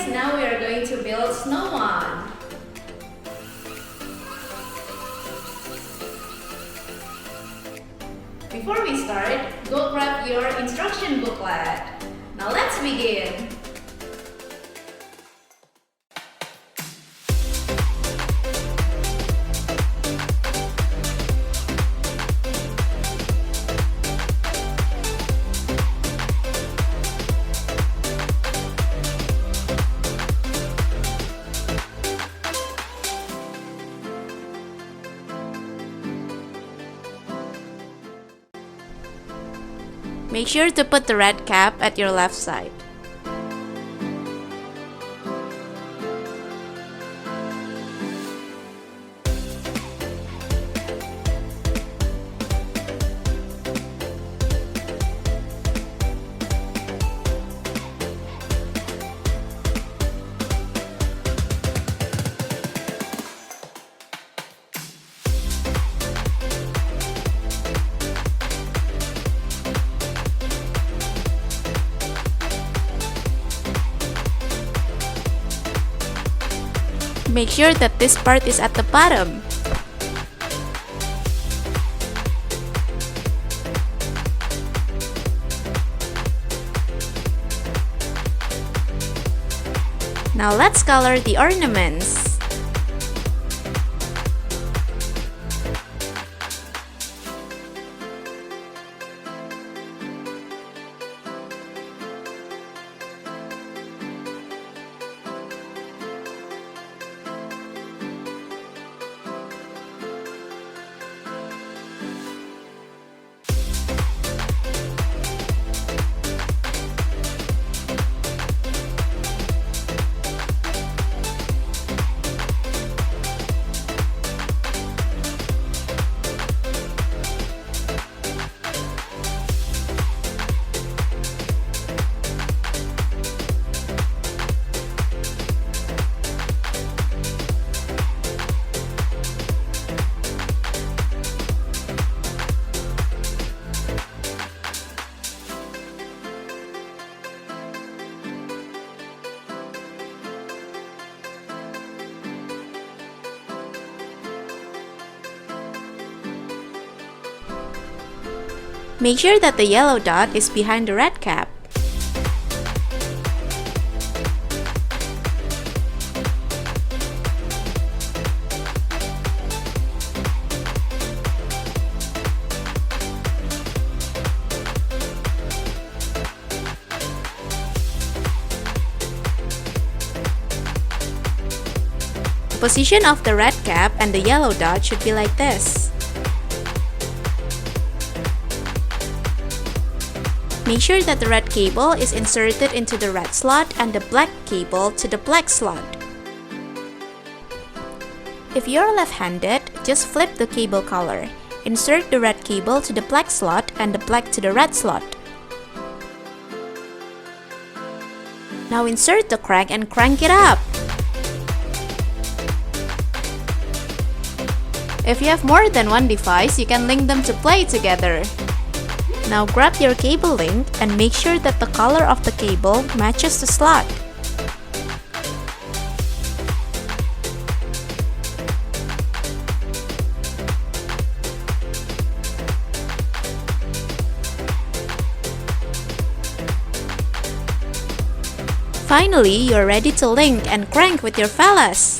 guys, now we are going to build snowman. Before we start, go grab your instruction booklet. Now let's begin. Make sure to put the red cap at your left side. Make sure that this part is at the bottom. Now let's color the ornaments. Make sure that the yellow dot is behind the red cap. The position of the red cap and the yellow dot should be like this. Make sure that the red cable is inserted into the red slot and the black cable to the black slot. If you're left-handed, just flip the cable color. Insert the red cable to the black slot and the black to the red slot. Now insert the crank and crank it up. If you have more than one device, you can link them to play together. Now grab your cable link and make sure that the color of the cable matches the slot. Finally, you're ready to link and crank with your fellas.